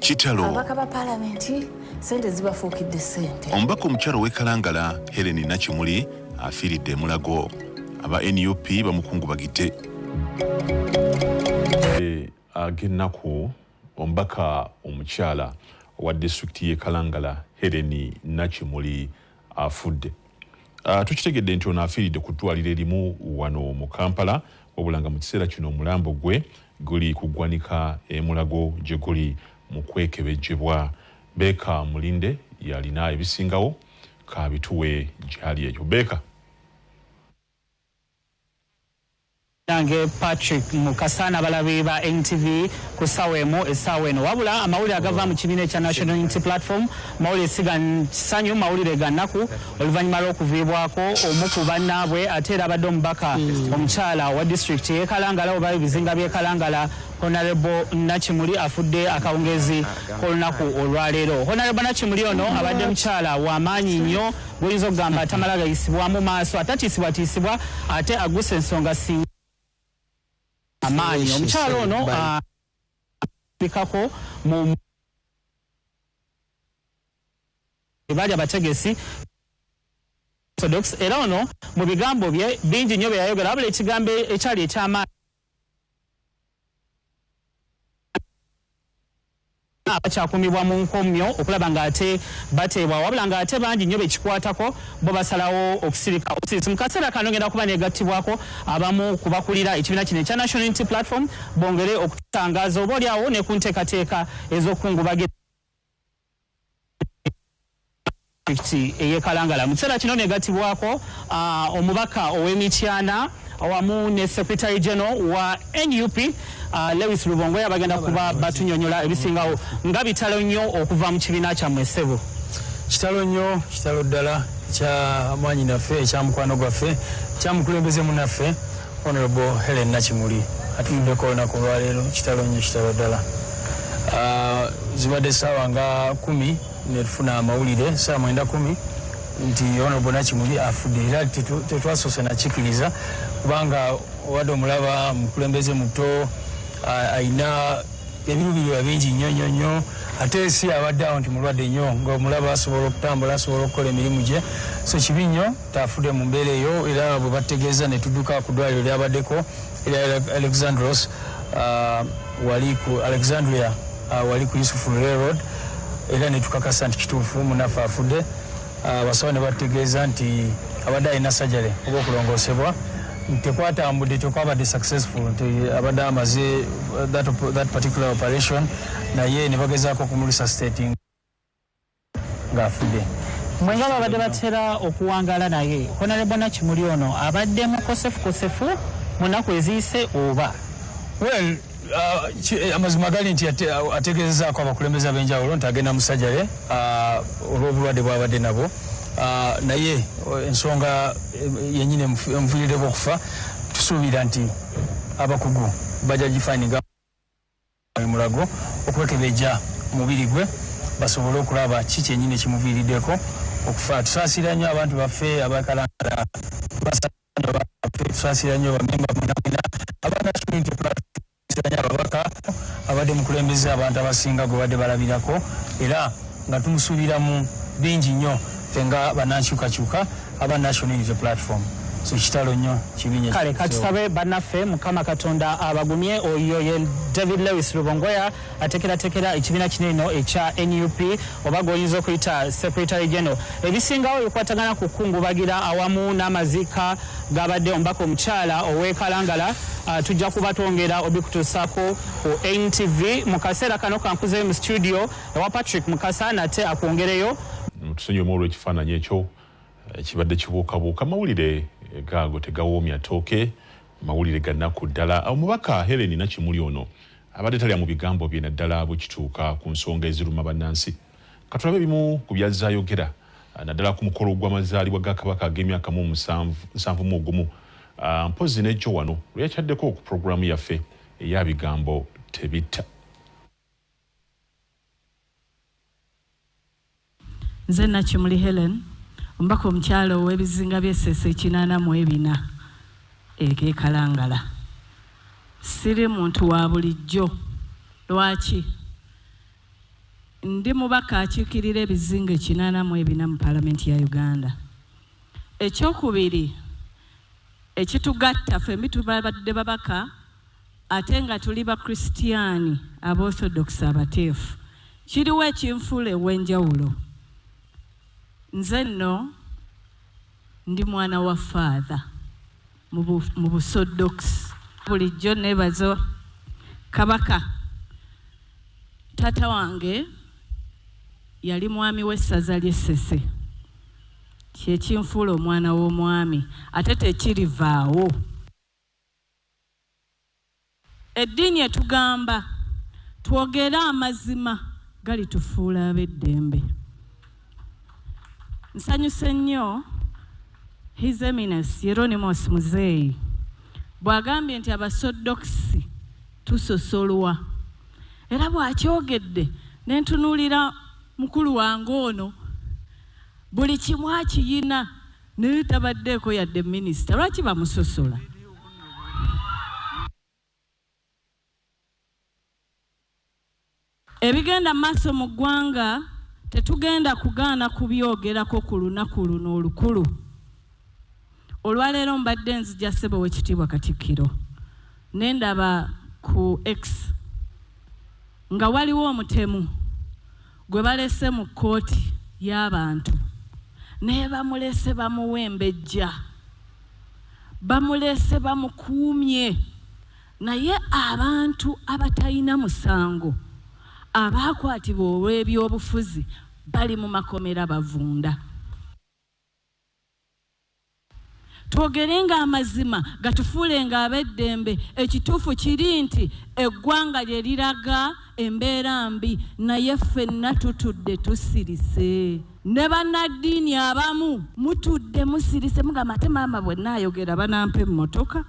Kitalo. Abaka ba parliamenti sente zibafuukidde sente. Omubaka omukyalo w'e Kalangala Helen Nakimuli afiiridde e Mulago. Aba NUP bamukungubagidde. Ag'ennaku omubaka omukyala owa disitulikiti y'e Kalangala Helen Nakimuli afudde. Tukitegedde nti ono afiiridde ku ddwaliro erimu wano mu Kampala wabula nga mu kiseera kino omulambo gwe guli ku ggwanika e Mulago gye guli mu kwekebejjebwa. Beka Mulinde yalina ebisingawo kabituwe gyali eyo. Beka. Nange Patrick Mukasana balabi ba NTV ku sawemo esaweno wabula amawulire agava mu kibiina ekya National Unity Platform mawulire sanyu mawulire gannaku oluvannyuma lw'okuviibwako omu ku bannaabwe ate era abadde omubaka omukyala wa district y'e Kalangala oba ebizinga by'e Kalangala Honorable Nakimuli afudde akawungezi k'olunaku olwaleero. Honorable Nakimuli ono abadde mukyala w'amaanyi nnyo gwoyinza okugamba atamala gayisibwamu maaso atatiisibwatiisibwa ate agusa ensonga singa amaanyi. Omukyalo ono bikako mu bali abategesi Orthodox era ono mu bigambo bye bingi nnyo bye yayogera wabula ekigambo ekyali eky'amaanyi abakyakumibwa mu nkomyo okulaba ng'ate bateebwa wabula ng'ate bangi nnyo bekikwatako bo basalawo okusirika mu kaseera kano ngenda kuba negattibwako abamu kubakulira ekibiina kino ekya National Unity Platform bongere okutangaza oba oliawo ne ku nteekateeka ez'okukungubagira ey'e Kalangala. Mu kiseera kino negattibwako omubaka ow'Emityana awamu ne Secretary General wa NUP Lewis Lubongo yabagenda kuba batunyonyola ebisingawo nga bitalo nnyo okuva mu kibiina kyammwe ssebo. Kitalo nnyo, kitalo ddala kya mwanyi naffe ekyamukwano gwaffe kyamukulembeze munaffe Honorable Helen Nakimuli atuddeko olunaku olwaleero. Kitalo nnyo, kitalo ddala. Zibadde essaawa nga 10 ne tufuna amawulire saa 9:10 nti Honorable Nakimuli afudde era tetwasoose nakikiriza kubanga wadde omulaba mukulembeze muto ayina ebirubirwa bingi nnyo ate si abadde awo nti mulwadde nnyo ng'omulaba asobola okutambula asobola okukola emirimu gye so kibi nnyo taafudde mu mbeera eyo era bwe bategeeza ne tudduka ku ddwaliro lyabaddeko erya Alexandros wali ku Alexandria wali ku Yusuf Railroad era ne tukakasa nti kituufu munaffe afudde. Abasawo ne bategeeza nti abadde alina sajjale oba okulongoosebwa tekwatambudde tekwabadde successful nti abadde amaze that particular operation naye ne bagezaako okumuresuscitating ng'afudde. Mwenga babadde batera okuwangaala naye Honorable Nakimuli ono abadde mukosefukosefu mu nnaku eziyise oba? Well, amazima gali nti ategeezezaako abakulembeze ab'enjawulo nti agenda musajjale olw'obulwadde bw'abadde nabo naye ensonga yennyini emuviiriddeko okufa tusuubira nti abakugu bajja gifayininga Mulago okwekebejja omubiri gwe basobole okulaba ki kyennyini ekimuviiriddeko okufa. Tusaasira nnyo abantu baffe abakalangala tusaasira nnyo bamemba mwena aba National Unity Platform ababaka abadde mukulembeze abantu abasinga gwe badde balabirako era nga tumusuubiramu bingi nnyo fenga banankyukakyuka aba National Unity Platform. So kitalo nnyo kibinya kale katusabe bannaffe Mukama Katonda abagumye oyo ye David Lewis Lubongoya atekeratekera ekibiina kino eno ekya NUP oba goyinza okuyita Secretary General ebisingawo bikwatagana ku kungubagira awamu n'amaziika gabadde omubaka omukyala ow'e Kalangala tujja kuba twongera obikutuusaako ku NTV mu kaseera kano kankuzeyo mu studio ewa Patrick Mukasana ate akwongereyo tusonyiwemu olw'ekifaananyi ekyo kibadde kibuukabuuka. Mawulire gaago tegawoomya ttooke, mawulire gannaku ddala. Omubaka Helen Nakimuli ono abadde talya mu bigambo bye naddala bwe kituuka ku nsonga eziruma bannansi. Katulabe bimu ku byazaayogera naddala ku mukolo gw'amazaalibwa ga Kabaka ag'emyaka 71 mpozi n'ejjo wano lwe yakyaddeko ku puroguramu yaffe eya bigambo tebitta. Nze Nakimuli Helen omubaka omukyalo ow'ebizinga by'Essese 84 ek'e Kalangala. Siri muntu wa bulijjo. Lwaki? ndi mubaka akiikirira ebizinga 84 mu Paalamenti ya Uganda. Ekyokubiri ekitugatta ffe tubadde babaka ate nga tuli bakristiyaani aba-Orthodox abateefu kiriwo ekinfuula ew'enjawulo. Nze nno ndi mwana wa father mu Busodox. Bulijjo neebaza Kabaka tata wange yali mwami w'essaza ly'Essese kyekinfuula omwana w'omwami ate tekirivaawo. Eddiini etugamba twogere amazima galitufuula ab'eddembe. Nsanyuse nnyo His Eminence Hieronymus Muzeeyi bw'agambye nti abasodokisi tusosolwa era bw'akyogedde ne ntunuulira mukulu wange ono buli kimu akiyina naye tabaddeeko yadde minisita. Lwaki bamusosola? Ebigenda maaso mu ggwanga tetugenda kugaana kubyogerako ku lunaku luno olukulu. Olwaleero mbadde nzija ssebo w'ekitiibwa Katikkiro ne ndaba ku X nga waliwo omutemu gwe balese mu kkooti y'abantu naye bamulese bamuwembejja, bamulese bamukuumye, naye abantu abatalina musango abaakwatibwa olw'ebyobufuzi bali mu makomera bavunda. Twogerenga amazima gatufuulenga ab'eddembe. Ekituufu kiri nti eggwanga lye liraga embeera mbi naye ffenna tutudde tusirise. Ne bannaddiini abamu mutudde musirise mugamba ate maama bwe nnaayogera banampa emmotoka.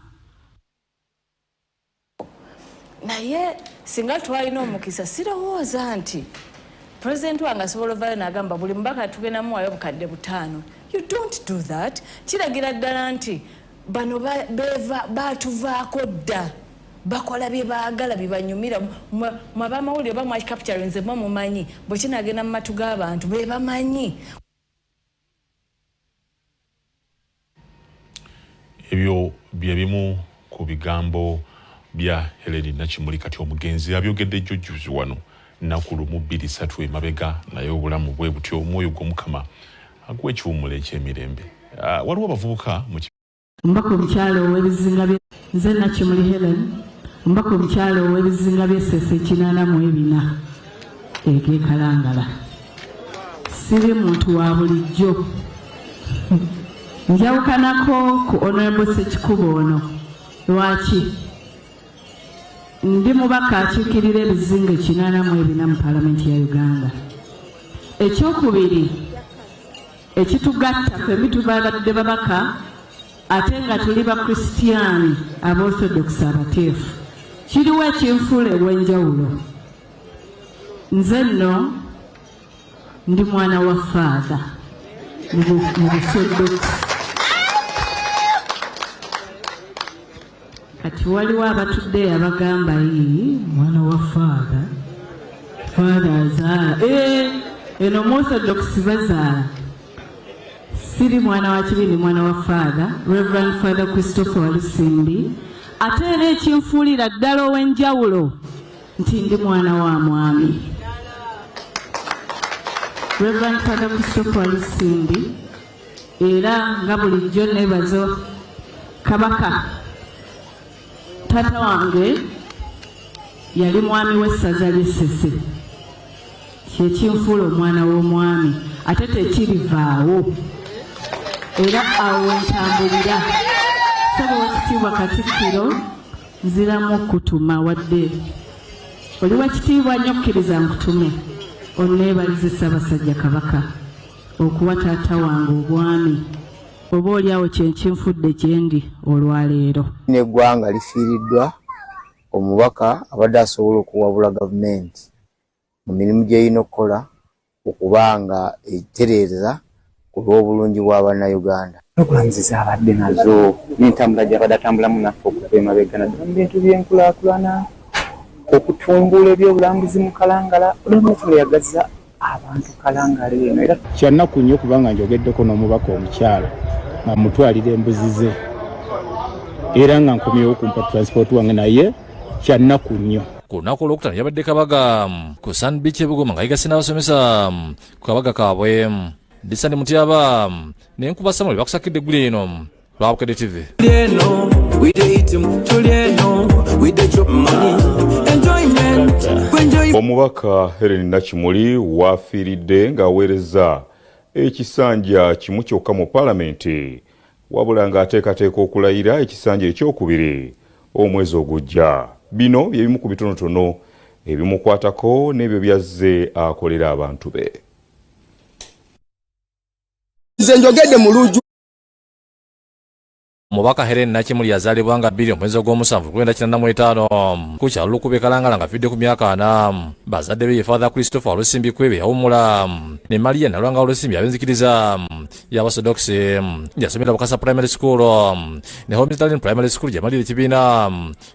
naye singa twalina omukisa sirowooza nti President wange asobola ovaayo n'agamba buli mubaka tugenda muwayo bukadde 5. You don't do that. Kiragira ddala nti bano baatuvaako dda bakola bye baagala bye banyumira mwabamawulire oba mwakicapture nze mwe mumanyi bwe kinagenda mu matu g'abantu be bamanyi. Ebyo bye bimu ku bigambo bya Helen Nakimuli kati omugenzi abyogedde jjujjuzi wano nnaku lumu 2-3 emabega naye obulamu bwe butyo omwoyo gw'Omukama aguwa ekiwummula eky'emirembe. Waliwo abavubuka Mbaka omukyalo ow'ebizinga bye nze Nakimuli Helen mbaka omukyalo ow'ebizinga by'Essese 84 Kalangala. Siri muntu wa bulijjo. Njawukanako ku Honorable Ssekikubo ono. Lwaki? Ndi mubaka akiikirira ebizinga 84 mu Paalamenti ya Uganda. Ekyokubiri ekitugatta ffe tubadde babaka ate nga tuli bakristiyaani aba-Orthodox abateefu kiriwo ekinfuula ew'enjawulo. Nze nno ndi mwana wa father mu Busodox. Kati waliwo abatudde abagamba mwana wa father azaala eno mu Orthodox bazaala. Siri mwana wa kibindi mwana wa father Reverend Father Christopher Walisimbi ate era ekinfuulira ddala ow'enjawulo nti ndi mwana wa mwami Reverend Father Christopher Walisimbi era nga bulijjo neebaza Kabaka tata wange yali mwami w'essaza ly'Essese kyekinfuula omwana w'omwami ate tekirivaawo era awo entambulira. Ssebo w'ekitiibwa Katikkiro nziramu okutuma wadde oli w'ekitiibwa nnyo okkiriza nkutume onneebalize Ssaabasajja Kabaka okuwa taata wange obwami oba oli awo kyenkinfudde gyendi olwaleero. N'eggwanga lifiiriddwa omubaka abadde asobola okuwabula gavumenti mu mirimu gy'erina okukola okubanga etereeza ku lw'obulungi bw'Abannayuganda. Okulangiza abadde nazo n'entambula gy'abadde atambulamu naffe okuva emabega naddala mu bintu by'enkulaakulana okutumbula ebyobulambuzi mu Kalangala olw'omuntu yagaza abantu Kalangala eno era kyannaku nnyo kubanga njogeddeko n'omubaka omukyala nga mutwalira embuzi ze era nga nkomyewo kumpa transport wange naye kyannaku nnyo. Ku lunaku olwokutaano yabadde Kabaga ku Sun Beach e Bugoma ng'ayigase n'abasomesa ku kabaga kaabwe. Disani Mutyaba n'enkuba Samuel bakusakidde eggulu eno Lwabukedde TV. Omubaka Helen Nakimuli wafiiridde ng'aweereza ekisanja kimu kyokka mu Paalamenti wabula ng'ateekateeka okulayira ekisanja ekyokubiri omwezi ogujja. Bino bye bimu ku bitonotono ebimukwatako n'ebyo byazze akolera abantu be. Nze njogedde mu Luuju. Omubaka Helen Nakimuli yazaalibwa nga 2 omwezi ogw'omusanvu 1995 ku kyalo Lukube Kalangala ng'afidde ku myaka 4. Bazadde be ye Father Christopher Olusimbi Kwebe yawummula ne Maria Nalwanga Olusimbi ab'enzikiriza y'Abasodoksi. Yasomera Bukasa Primary School ne Homeland Primary School gyamalira ekibiina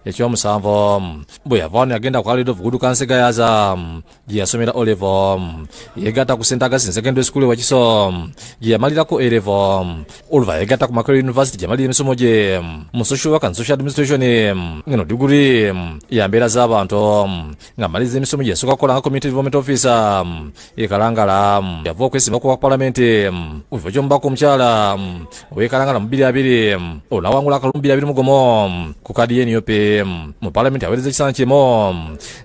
ekyomusanvu. Bwe yava wano yagenda ku College of Good Kansega yaza gye yasomera O Level. Yegatta ku St. Augustine Secondary School e Wakiso gye yamalirako A Level. Oluva yegatta ku Macquarie University gyamalira emisomo gye mu social work and social administration ngeno degree ya mbeera z'abantu ng'amaliza emisomo gye yasooka kukola nga community development officer e Kalangala. Yava okwesimba ku Parliament mu kifo ky'omubaka omukyala ow'e Kalangala mu 2020 olawangula akalulu 2020 ku kadi y'NUP mu Parliament aweereza ekisanja kimu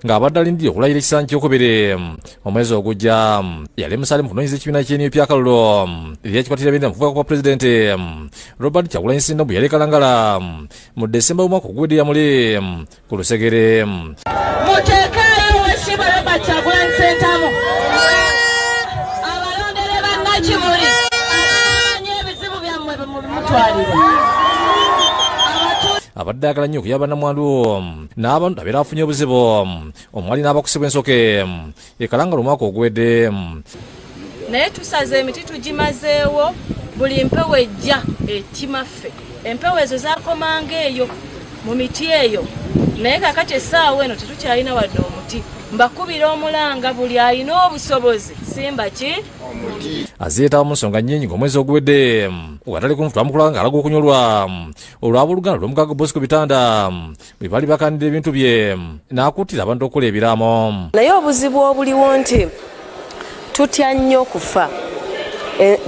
ng'abadde alindiriye okulayira ekisanja kyokubiri omwezi ogujja. Yali musale mu kunoonyeza ekibiina ky'NUP akalulu eryakikwatira ebindira mu kuvuga kwa President Robert Kyagulanyi Ssentamu yali Kalangala mu Desemba omwaka oguwedde yamuli ku Lusegere. Muteekayo Oweekitiibwa Robert Kyagulanyi Ssentamu abalondere bannakimuli n'ebizibu byammwe mutwalira. Abadde ayagala nnyo okuyamba nnamwandu n'abantu abeera afunye obuzibu omwali n'abakusibwa ensoke e Kalangala omwaka oguwedde. naye tusaze emiti tugimazeewo buli mpewo ejja ekimaffe. Empewo ezo zakomanga eyo mu miti eyo naye kakati essaawa eno tetukyalina wadde omuti. Mbakubira omulanga buli alina obusobozi simba ki omuti. Azeetawo mu nsonga nnyingi ng'omwezi oguwedde wakatale ku mufu twamukula ng'alaga okunyolwa olw'abooluganda lw'omukago Bosco Bitanda bwe bali bakandira ebintu bye n'akuttira abantu okukola ebiraamo. Naye obuzibu obuliwo nti tutya nnyo okufa.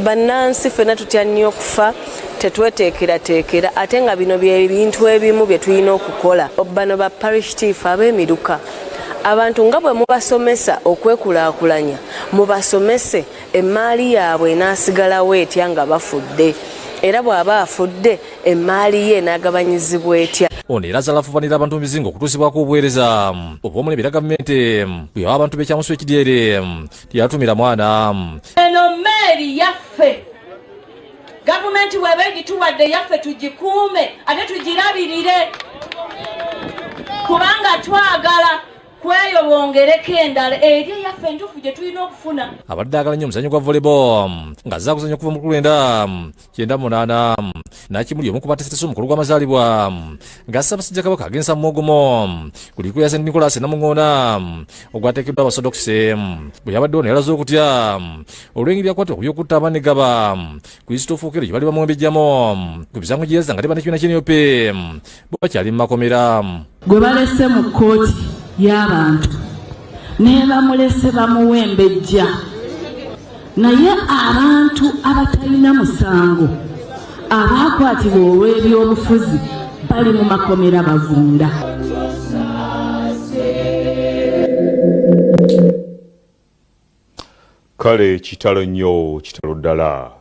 Bannansi ffenna tutya nnyo okufa tetweteekerateekera ate nga bino bye bintu ebimu bye tulina okukola. Bano ba parish chief ab'emiruka abantu nga bwe mubasomesa okwekulaakulanya mubasomese emmaali yaabwe enaasigalawo etya nga bafudde era bw'aba afudde emmaali ye enaagabanyizibwa etya. Ono era azalafubanira abantu mu bizinga okutuusibwako obuweereza obw'omulembera gavumenti bwe yawa abantu b'ekyamusu ekidyere teyatumira mwana. Eno mmeeri yaffe gavumenti bw'eba egituwadde yaffe tugikuume ate tugirabirire kubanga twagala kweyobongereko endala eri yaffe entuufu gye tulina okufuna. Abadde ayagala nnyo omuzannyo gwa volleyball ng'azza kuzannya okuva mu 1998 Nakimuli omu ku bateeseteese omukulu gw'amazaalibwa nga Ssaabasajja Kabaka agensa mu Mugumo ku likulu ya St. Nicholas e Namuŋŋoona ogwateekeddwa Abasodoksi. Bwe yabadde ono yalaze okutya olw'engeri yakwata okubyokutta abanegaba ku Institute of Okero gye bali bamwembejjamu ku bisango gye yazza nga teba n'ekibiina ky'NUP bo bakyali mu makomera. Gwe balese mu kkooti y'abantu ne bamulese bamuwembejja naye abantu abatalina musango abaakwatibwa olw'ebyobufuzi bali mu makomera bavunda. Kale kitalo nnyo kitalo ddala.